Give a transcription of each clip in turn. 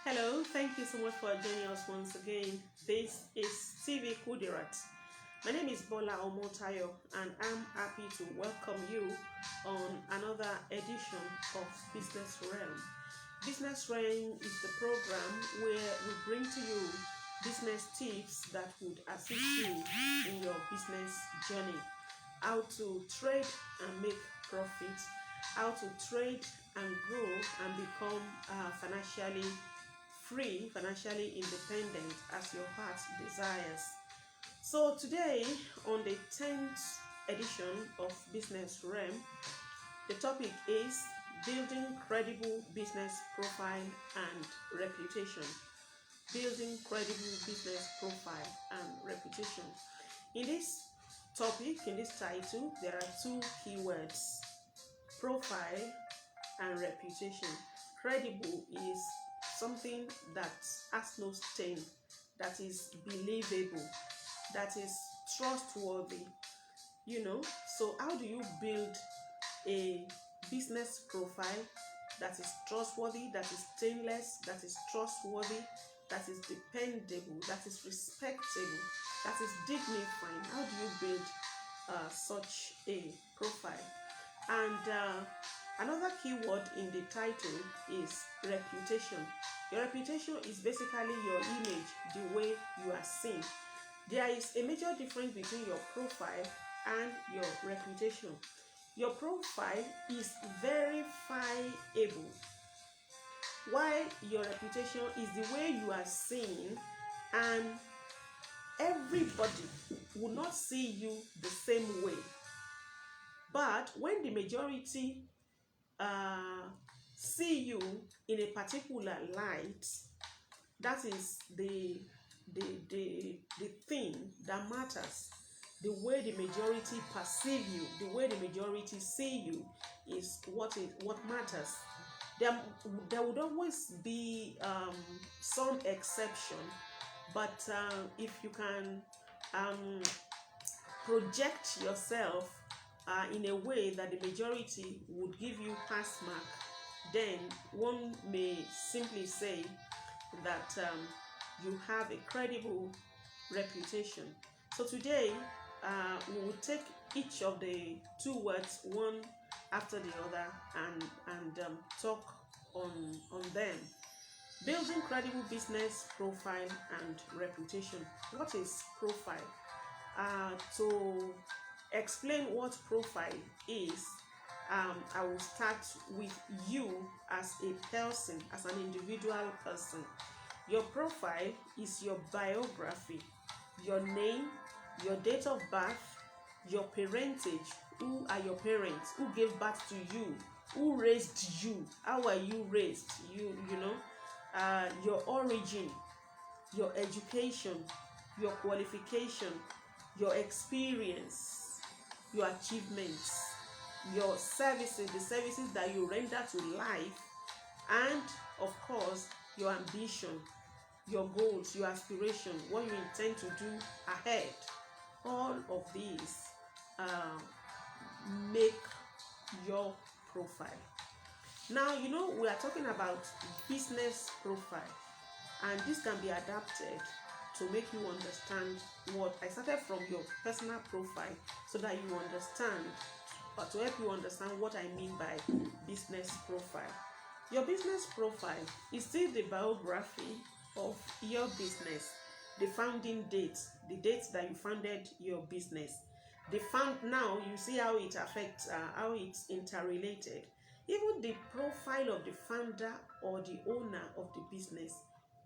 Hello, thank you so much for joining us once again. This is TV Kudirat. My name is Bola Omotayo, and I'm happy to welcome you on another edition of Business Realm. Business Realm is the program where we bring to you business tips that would assist you in your business journey. How to trade and make profit, how to trade and grow and become financially free, financially independent as your heart desires. So today, on the 10th edition of Business Realm, the topic is building credible business profile and reputation. Building credible business profile and reputation. In this topic, in this title, there are two keywords: profile and reputation. Credible is something that has no stain, that is believable, that is trustworthy. So how do you build a business profile that is trustworthy, that is stainless, that is trustworthy, that is dependable, that is respectable, that is dignifying? How do you build such a profile? And another keyword in the title is reputation. Your reputation is basically your image, the way you are seen. There is a major difference between your profile and your reputation. Your profile is verifiable, while your reputation is the way you are seen, and everybody will not see you the same way. But when the majority see you in a particular light, that is the thing that matters. The way the majority perceive you, the way the majority see you, is what matters. There would always be some exception, but if you can project yourself in a way that the majority would give you pass mark, then one may simply say that you have a credible reputation. So today we will take each of the two words one after the other and talk on them. Building credible business profile and reputation. What is profile? To explain what profile is, I will start with you as a person, as an individual person. Your profile is your biography, your name, your date of birth, your parentage. Who are your parents? Who gave birth to you? Who raised you? How are you raised? Your origin, your education, your qualification, your experience, your achievements, your services, the services that you render to life, and of course your ambition, your goals, your aspiration, what you intend to do ahead. All of these make your profile. Now, we are talking about business profile, and this can be adapted to make you understand what I started from your personal profile, so that you understand, or to help you understand what I mean by business profile. Your business profile is still the biography of your business, the founding date, the date that you founded your business. Now you see how it affects, how it's interrelated. Even the profile of the founder or the owner of the business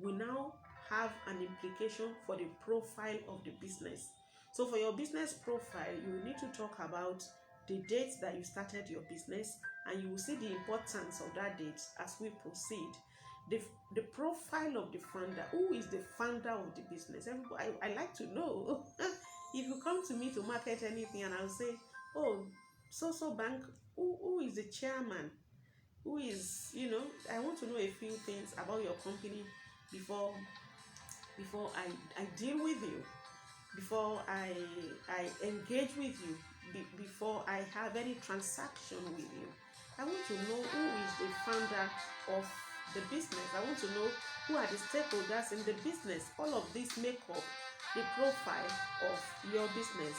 will now have an implication for the profile of the business. So for your business profile, you need to talk about the date that you started your business, and you will see the importance of that date as we proceed. The profile of the founder. Who is the founder of the business? I like to know. If you come to me to market anything and I'll say, oh, so bank, who is the chairman? Who is, I want to know a few things about your company before I deal with you, before I engage with you, before I have any transaction with you. I want to know who is the founder of the business. I want to know who are the stakeholders in the business. All of these make up the profile of your business.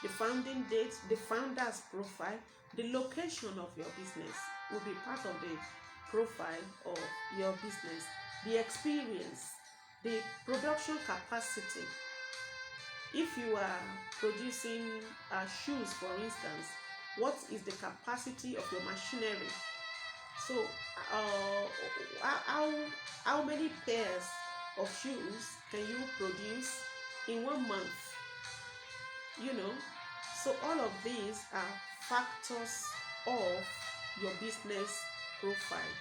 The founding date, the founder's profile, the location of your business will be part of the profile of your business. The experience, the production capacity. If you are producing shoes, for instance, what is the capacity of your machinery? So, how many pairs of shoes can you produce in 1 month? You know, so all of these are factors of your business profile.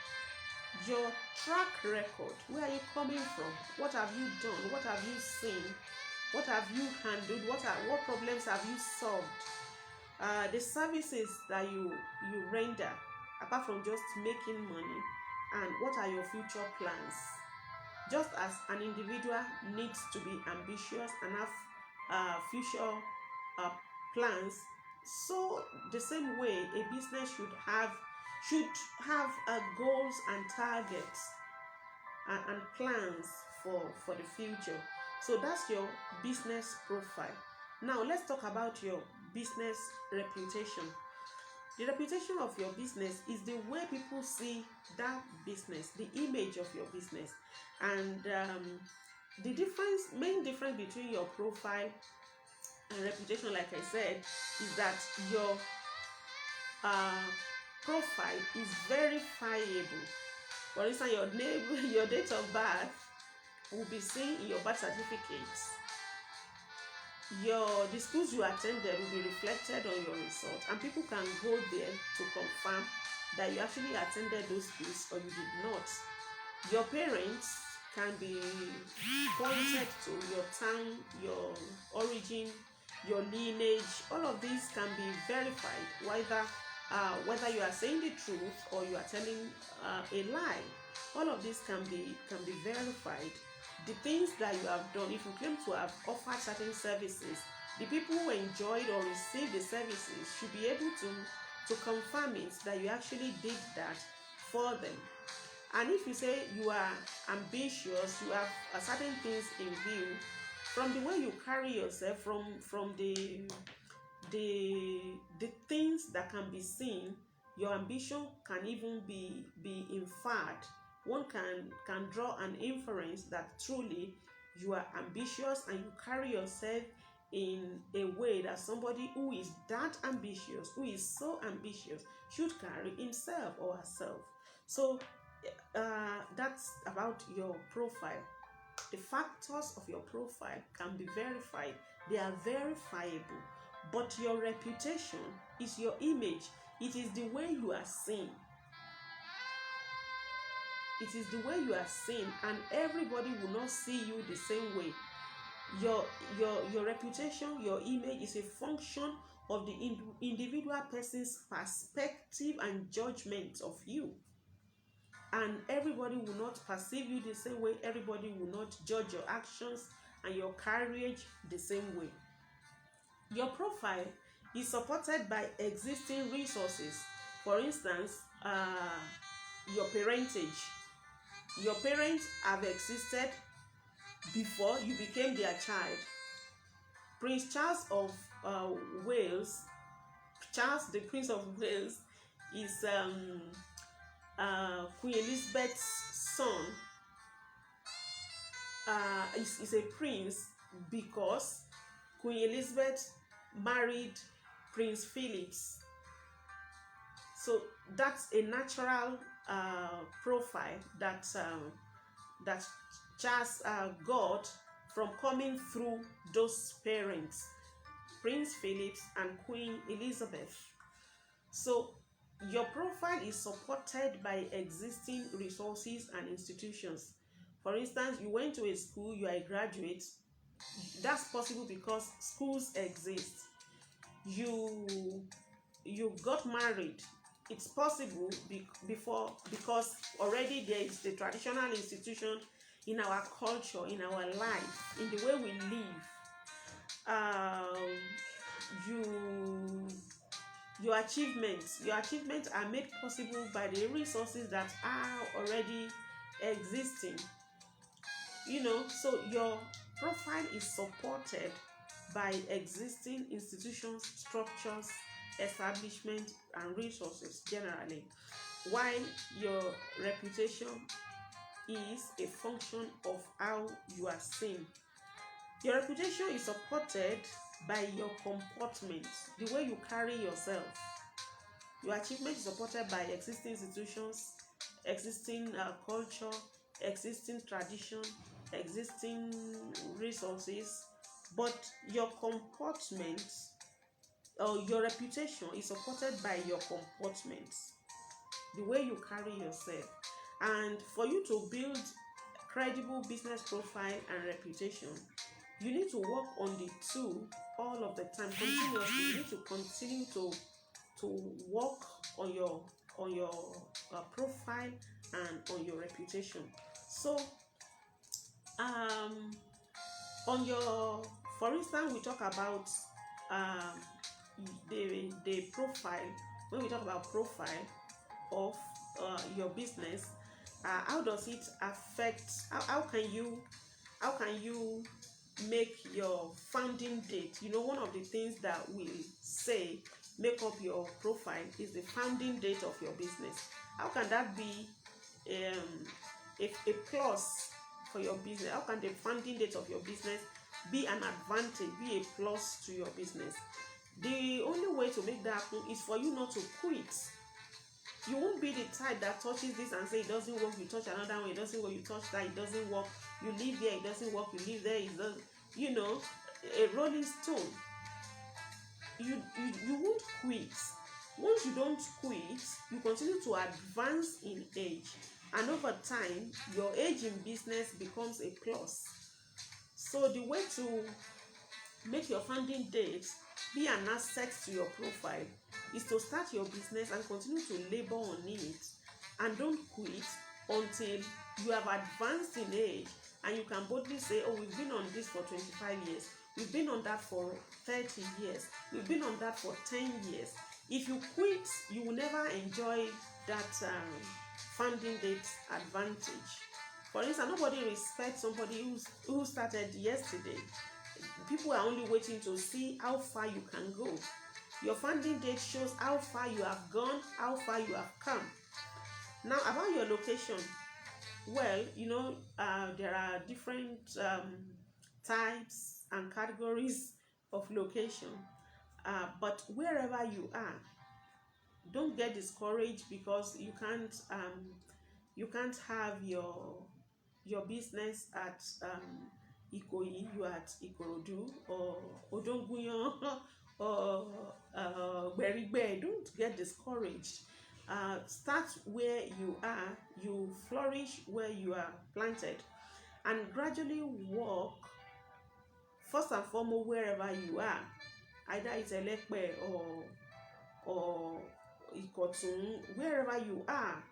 Your track record, where are you coming from? What have you done? What have you seen? What have you handled? What problems have you solved? The services that you render, apart from just making money, and what are your future plans? Just as an individual needs to be ambitious and have future plans, so the same way a business should have goals and targets and plans for the future. So that's your business profile. Now let's talk about your business reputation. The reputation of your business is the way people see that business, the image of your business. And the main difference between your profile and reputation, like I said, is that your profile is verifiable. For instance, your name, your date of birth will be seen in your birth certificates. The schools you attended will be reflected on your results, and people can go there to confirm that you actually attended those schools or you did not. Your parents can be pointed to, your town, your origin, your lineage. All of these can be verified, whether you are saying the truth or you are telling a lie. All of this can be verified. The things that you have done, if you claim to have offered certain services, the people who enjoyed or received the services should be able to confirm it, that you actually did that for them. And if you say you are ambitious, you have certain things in view, from the way you carry yourself, from the things that can be seen, your ambition can even be inferred. One can draw an inference that truly you are ambitious and you carry yourself in a way that somebody who is that ambitious, who is so ambitious, should carry himself or herself. So that's about your profile. The factors of your profile can be verified. They are verifiable. But your reputation is your image. It is the way you are seen. It is the way you are seen, and everybody will not see you the same way. Your reputation, your image is a function of the individual person's perspective and judgment of you. And everybody will not perceive you the same way. Everybody will not judge your actions and your carriage the same way. Your profile is supported by existing resources. For instance, your parentage. Your parents have existed before you became their child. Prince Charles of Wales, Charles the Prince of Wales, is Queen Elizabeth's son. Is a prince because Queen Elizabeth married Prince Philip. So that's a natural profile that Charles got from coming through those parents, Prince Philip and Queen Elizabeth. So your profile is supported by existing resources and institutions. For instance, you went to a school, you are a graduate. That's possible because schools exist. You got married. It's possible because already there is the traditional institution in our culture, in our life, in the way we live. Your achievements are made possible by the resources that are already existing. So your profile is supported by existing institutions, structures, establishment, and resources generally, while your reputation is a function of how you are seen. Your reputation is supported by your comportment, the way you carry yourself. Your achievement is supported by existing institutions, existing culture, existing tradition, existing resources, but your comportment or your reputation is supported by your comportment, the way you carry yourself. And for you to build credible business profile and reputation, you need to work on the two all of the time continuously. You need to continue to work on your profile and on your reputation. So on your for instance, we talk about the profile. When we talk about profile of your business, how does it affect, how can you make your founding date? One of the things that we say make up your profile is the founding date of your business. How can that be a plus for your business? How can the founding date of your business be an advantage, be a plus to your business? The only way to make that happen is for you not to quit. You won't be the type that touches this and say it doesn't work, you touch another one, it doesn't work, you touch that, it doesn't work, you leave here, it doesn't work, you leave there, it doesn't, a rolling stone. You won't quit. Once you don't quit, you continue to advance in age, and over time your age in business becomes a plus. So the way to make your founding date be an asset to your profile is to start your business and continue to labor on it, and don't quit until you have advanced in age and you can boldly say, oh, we've been on this for 25 years, we've been on that for 30 years, we've been on that for 10 years. If you quit, you will never enjoy that founding date advantage. For instance, nobody respects somebody who started yesterday. People are only waiting to see how far you can go. Your founding date shows how far you have gone, how far you have come. Now, about your location, well, there are different types and categories of location, but wherever you are, don't get discouraged because you can't have your business at Ikoyi, you at Ikorodu or Odonguyan or Berigbe. Don't get discouraged. Start where you are, you flourish where you are planted, and gradually walk first and foremost wherever you are, either it's Elekpe or Ikotun, wherever you are.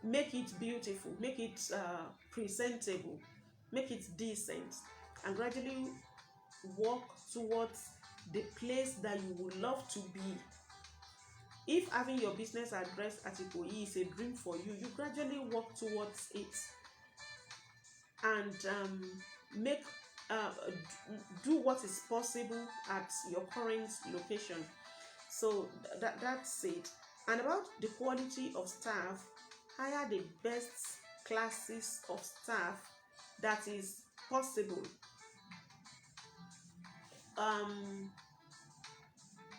Make it beautiful, make it presentable, make it decent, and gradually walk towards the place that you would love to be. If having your business address at Ikoyi is a dream for you, you gradually walk towards it and do what is possible at your current location. So that's it. And about the quality of staff, hire the best classes of staff that is possible.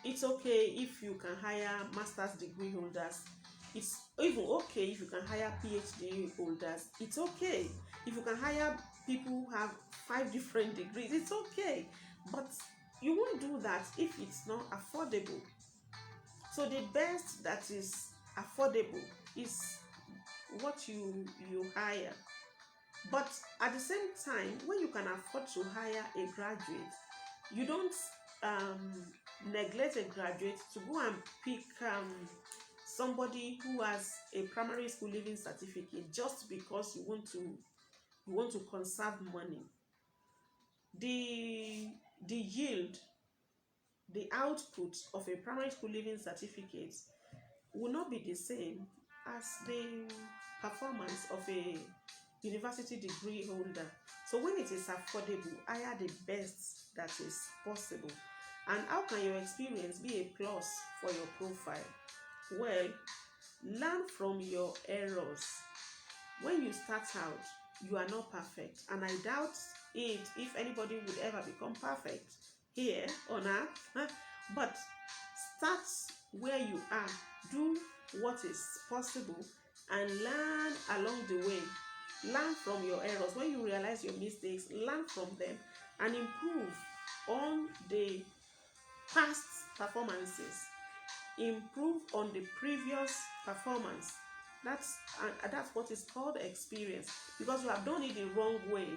It's okay if you can hire master's degree holders. It's even okay if you can hire PhD holders. It's okay if you can hire people who have 5 different degrees. It's okay, but you won't do that if it's not affordable. So the best that is affordable is what you hire. But at the same time, when you can afford to hire a graduate, you don't neglect a graduate to go and pick somebody who has a primary school leaving certificate just because you want to conserve money. The yield, the output of a primary school leaving certificate will not be the same as the performance of a university degree holder. So when it is affordable, hire the best that is possible. And how can your experience be a plus for your profile? Well, learn from your errors. When you start out, you are not perfect, and I doubt it if anybody would ever become perfect here on earth. But start where you are, do what is possible, and learn along the way. Learn from your errors. When you realize your mistakes, learn from them and improve on the past performances. Improve on the previous performance. That's what is called experience. Because you have done it the wrong way,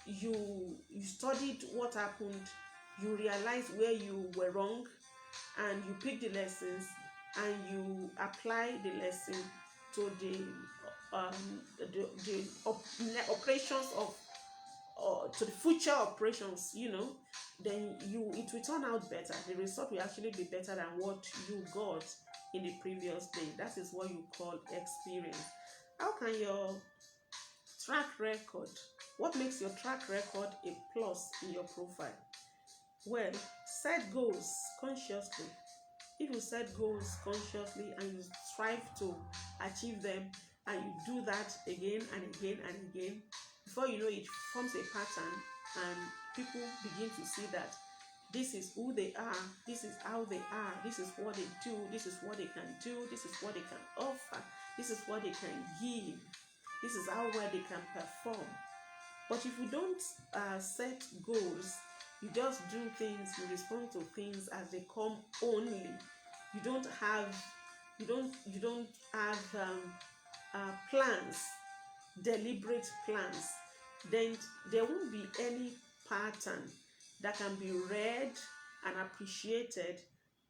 you studied what happened, you realized where you were wrong, and you pick the lessons and you apply the lesson to the operations of, or to the future operations, then it will turn out better. The result will actually be better than what you got in the previous day. That is what you call experience. How can your track record, what makes your track record a plus in your profile? Well, set goals consciously. If you set goals consciously and you strive to achieve them, and you do that again and again and again, before you know it forms a pattern, and people begin to see that this is who they are, this is how they are, this is what they do, this is what they can do, this is what they can offer, this is what they can give, this is how well they can perform. But if you don't set goals, you just do things, you respond to things as they come only. You don't have plans, deliberate plans. Then there won't be any pattern that can be read and appreciated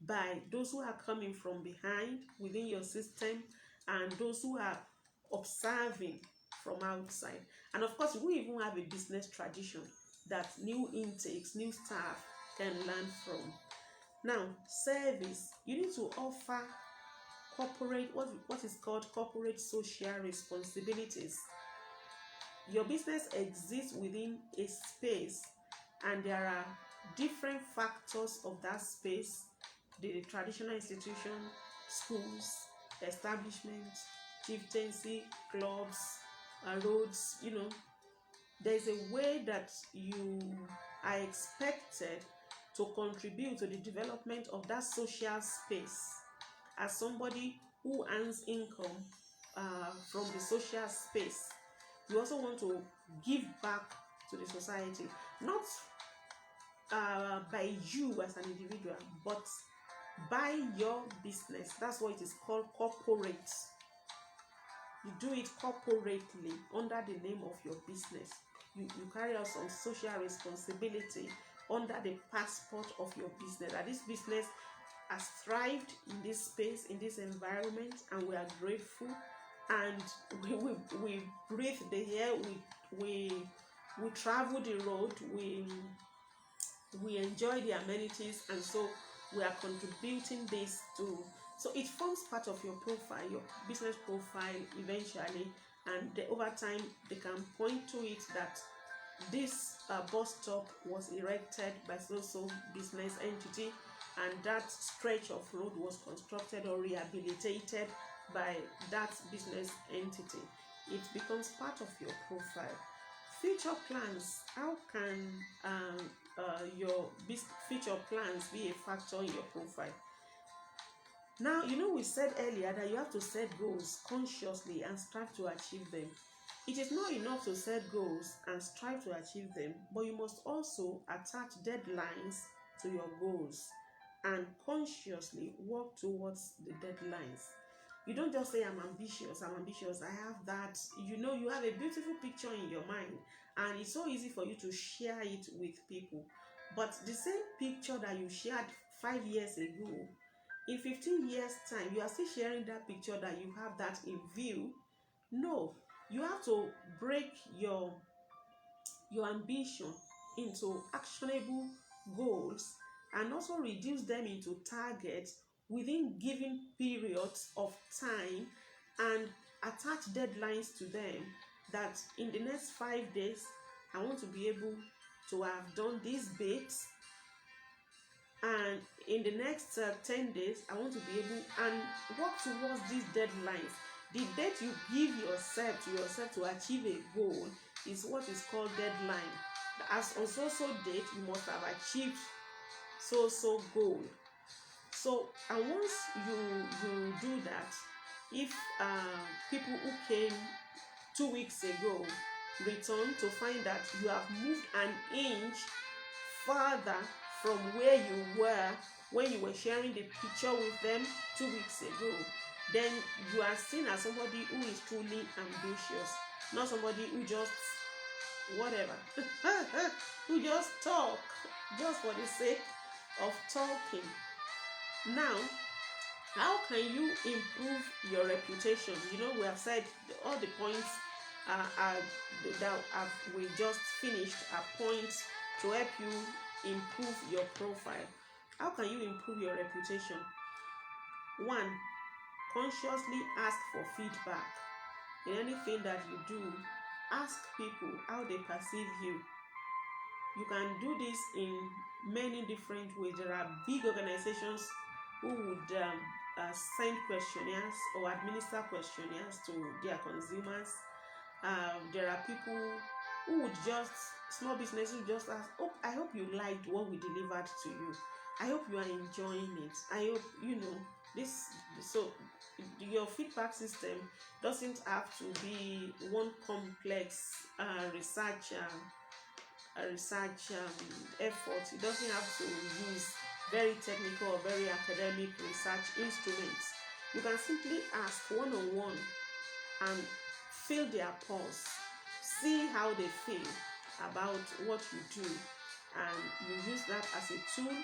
by those who are coming from behind within your system, and those who are observing from outside. And of course, we even have a business tradition that new intakes, new staff can learn from. Now, service. You need to offer corporate, what is called corporate social responsibilities. Your business exists within a space, and there are different factors of that space. The traditional institution, schools, establishments, chieftaincy, clubs, roads, there's a way that you are expected to contribute to the development of that social space. As somebody who earns income from the social space, you also want to give back to the society, not by you as an individual, but by your business. That's why it is called corporate. You do it corporately under the name of your business. You carry out some social responsibility under the passport of your business. That this business has thrived in this space, in this environment, and we are grateful. And we breathe the air, we travel the road, we enjoy the amenities, and so we are contributing this to. So it forms part of your profile, your business profile eventually, and over time they can point to it that this bus stop was erected by so business entity, and that stretch of road was constructed or rehabilitated by that business entity. It becomes part of your profile. Future plans. How can your future plans be a factor in your profile? Now, we said earlier that you have to set goals consciously and strive to achieve them. It is not enough to set goals and strive to achieve them, but you must also attach deadlines to your goals and consciously work towards the deadlines. You don't just say, I'm ambitious, I have that. You have a beautiful picture in your mind, and it's so easy for you to share it with people. But the same picture that you shared 5 years ago, in 15 years' time, you are still sharing that picture that you have that in view. No, you have to break your ambition into actionable goals and also reduce them into targets within given periods of time, and attach deadlines to them, that in the next 5 days I want to be able to have done these bits, and in the next 10 days I want to be able and work towards these deadlines. The date you give yourself to achieve a goal is what is called deadline. As on so date you must have achieved so goal. So, and once you do that, if people who came 2 weeks ago return to find that you have moved an inch further from where you were when you were sharing the picture with them 2 weeks ago, then you are seen as somebody who is truly ambitious, not somebody who just whatever who just talk just for the sake of talking. Now, how can you improve your reputation? We have said all the points that we just finished are points to help you improve your profile. How can you improve your reputation? 1, consciously ask for feedback. In anything that you do, ask people how they perceive you. You can do this in many different ways. There are big organizations who would send questionnaires or administer questionnaires to their consumers. There are people who would small businesses would just ask, oh, I hope you liked what we delivered to you. I hope you are enjoying it. I hope, this. So your feedback system doesn't have to be one complex research effort. It doesn't have to use very technical or very academic research instruments. You can simply ask one-on-one and feel their pulse, see how they feel about what you do, and you use that as a tool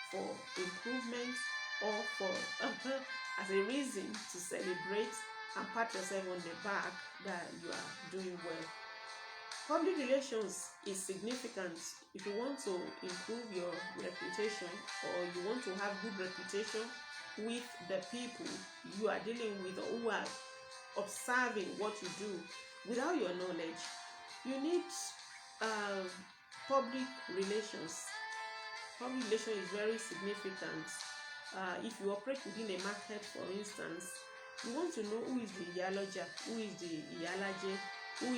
for improvement or for as a reason to celebrate and pat yourself on the back that you are doing well. Public relations is significant. If you want to improve your reputation, or you want to have good reputation with the people you are dealing with or who are observing what you do, without your knowledge, you need public relations. Public relations is very significant. If you operate within a market, for instance, you want to know who is the Iyaloja, who is the Iyalaje, who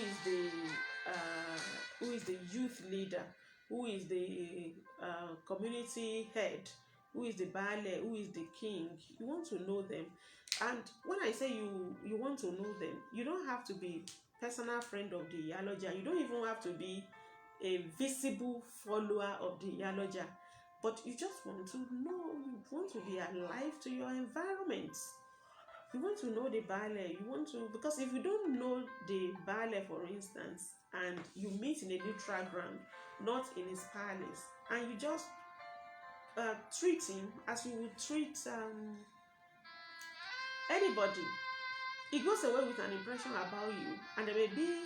is the youth leader, who is the community head, who is the Baale, who is the king. You want to know them. And when I say you want to know them, you don't have to be personal friend of the Iyaloja. You don't even have to be a visible follower of the Iyaloja. But you just want to know, you want to be alive to your environment. You want to know the Baale, because if you don't know the Baale, for instance, and you meet in a neutral ground, not in his palace, and you just treat him as you would treat anybody, it goes away with an impression about you, and there may be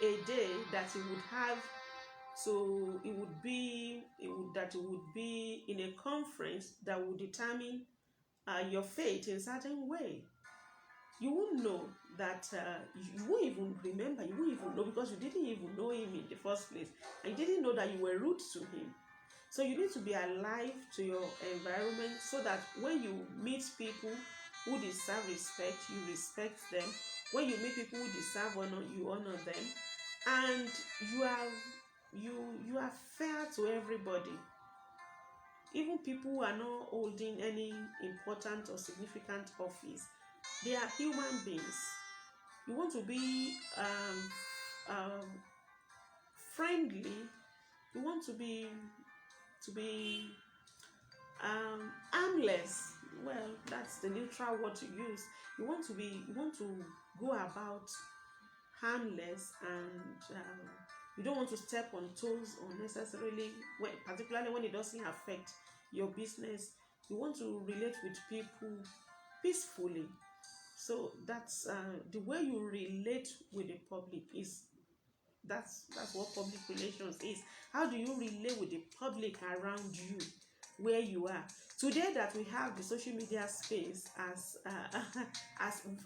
a day that he would have. So it would be in a conference that would determine your fate in a certain way. You won't know that, you won't even remember, you won't even know, because you didn't even know him in the first place, and you didn't know that you were rude to him. So you need to be alive to your environment, so that when you meet people who deserve respect, you respect them. When you meet people who deserve honor, you honor them, and you are fair to everybody. Even people who are not holding any important or significant office, they are human beings. You want to be friendly. You want to be harmless. Well, that's the neutral word to use. You want to go about harmless, and you don't want to step on toes unnecessarily, particularly when it doesn't affect your business. You want to relate with people peacefully. So that's the way you relate with the public is. That's what public relations is. How do you relate with the public around you? where you are. Today that we have the social media space as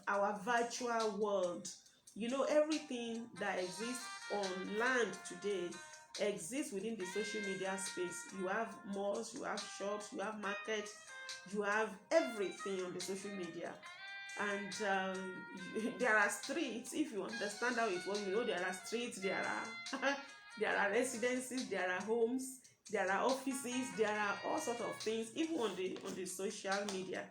our virtual world, you know, everything that exists on land today exists within the social media space. You have malls, you have shops, you have markets, you have everything on the social media. And there are streets. If you understand how it works, you know, there are streets, there are there are residences, there are homes, there are offices, there are all sorts of things. Even on the social media,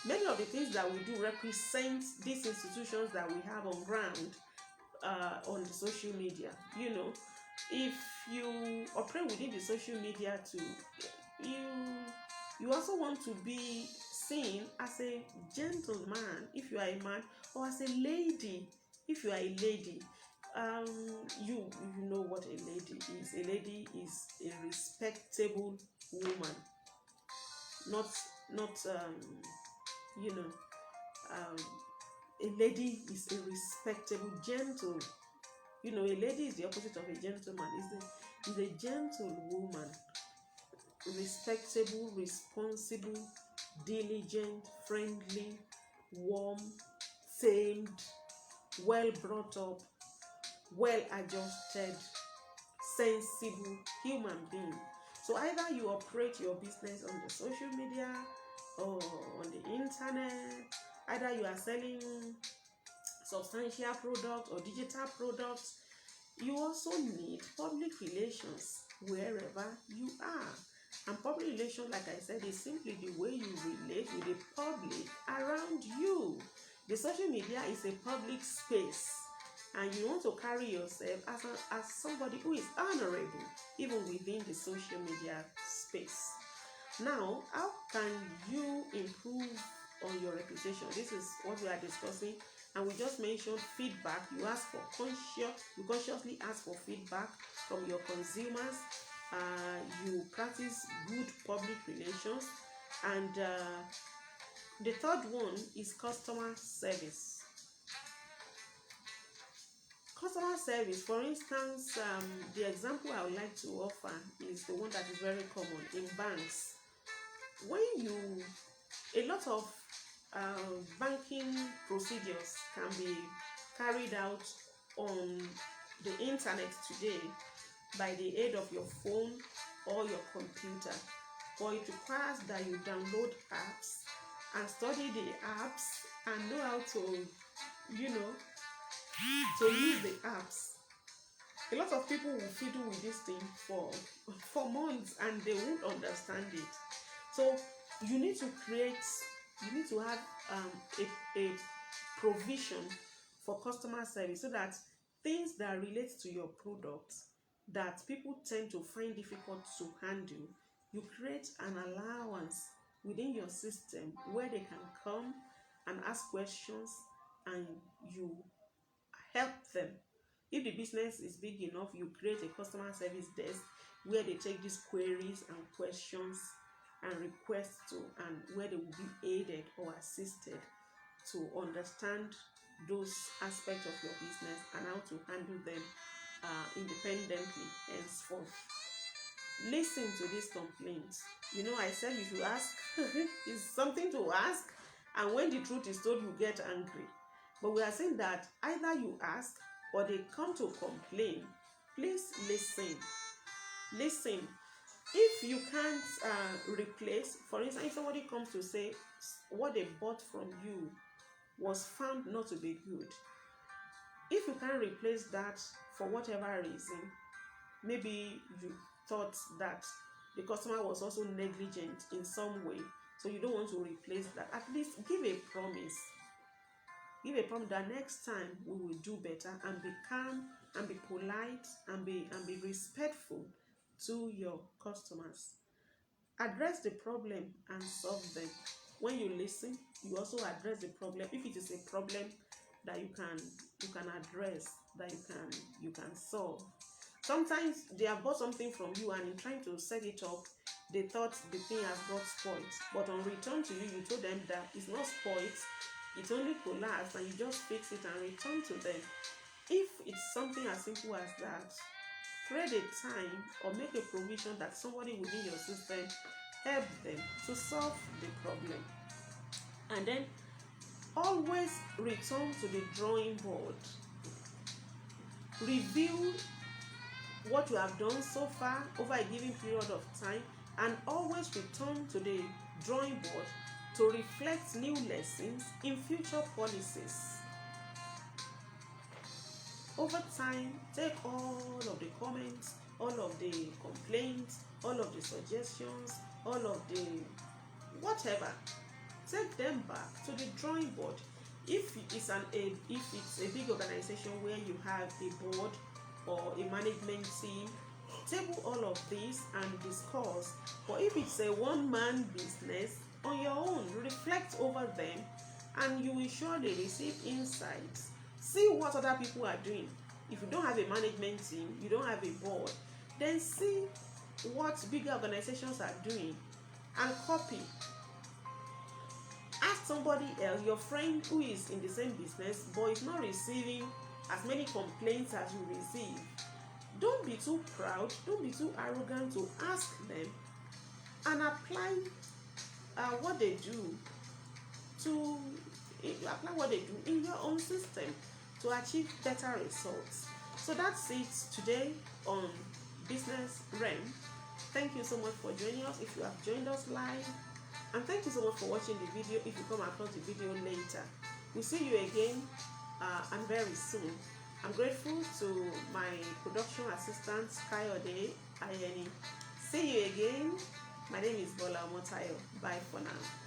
many of the things that we do represent these institutions that we have on ground on the social media. You know, if you operate within the social media too, you also want to be seen as a gentleman if you are a man, or as a lady if you are a lady. um you know what a lady is. A lady is a respectable woman, not you know um a lady is a respectable gentle. You know, a lady is the opposite of a gentleman. Is a gentle woman, respectable, responsible, diligent, friendly, warm, tamed, well brought up, well adjusted, sensible human being. So either you operate your business on the social media or on the internet, either you are selling substantial products or digital products, you also need public relations wherever you are. And public relations, like I said, is simply the way you relate with the public around you. The social media is a public space, and you want to carry yourself as somebody who is honorable even within the social media space. Now, how can you improve on your reputation? This is what we are discussing. And we just mentioned feedback. You consciously ask for feedback from your consumers. You practice good public relations. And the third one is customer service. Customer service, for instance, the example I would like to offer is the one that is very common in banks. A lot of banking procedures can be carried out on the internet today by the aid of your phone or your computer, but it requires that you download apps and study the apps and know how to, to use the apps. A lot of people will fiddle with this thing for months and they won't understand it. So you need to have a provision for customer service, so that things that relate to your product that people tend to find difficult to handle, you create an allowance within your system where they can come and ask questions and you help them. If the business is big enough, you create a customer service desk where they take these queries and questions and requests to, and where they will be aided or assisted to understand those aspects of your business and how to handle them independently henceforth. Listen to these complaints. I said you should ask. It's something to ask, and when the truth is told, you get angry. But we are saying that either you ask or they come to complain. Please listen. Listen. If you can't replace, for instance, if somebody comes to say what they bought from you was found not to be good, if you can't replace that for whatever reason, maybe you thought that the customer was also negligent in some way, so you don't want to replace that, at least give a promise. Give a promise that next time we will do better, and be calm and be polite and be respectful to your customers. Address the problem and solve them. When you listen, you also address the problem. If it is a problem that you can address, that you can solve. Sometimes they have bought something from you, and in trying to set it up, they thought the thing has got spoiled. But on return to you, you told them that it's not spoiled, it only collapsed, and you just fix it and return to them. If it's something as simple as that, create a time or make a provision that somebody within your system help them to solve the problem. And then always return to the drawing board. Review what you have done so far over a given period of time, and always return to the drawing board to reflect new lessons in future policies. Over time, take all of the comments, all of the complaints, all of the suggestions, all of the whatever, take them back to the drawing board. If it's a big organization where you have a board or a management team, table all of this and discuss. But if it's a one-man business, on your own, reflect over them, and you will surely receive insights. See what other people are doing. If you don't have a management team, you don't have a board, then see what bigger organizations are doing and copy. Ask somebody else, your friend who is in the same business but is not receiving as many complaints as you receive. Don't be too proud, don't be too arrogant to ask them, and apply what they do in your own system to achieve better results. So that's it today on Business Realm. Thank you so much for joining us if you have joined us live, and thank you so much for watching the video if you come across the video later. We'll see you again and very soon. I'm grateful to my production assistant Kayode Ayeni. See you again. My name is Bola Omotayo. Bye for now.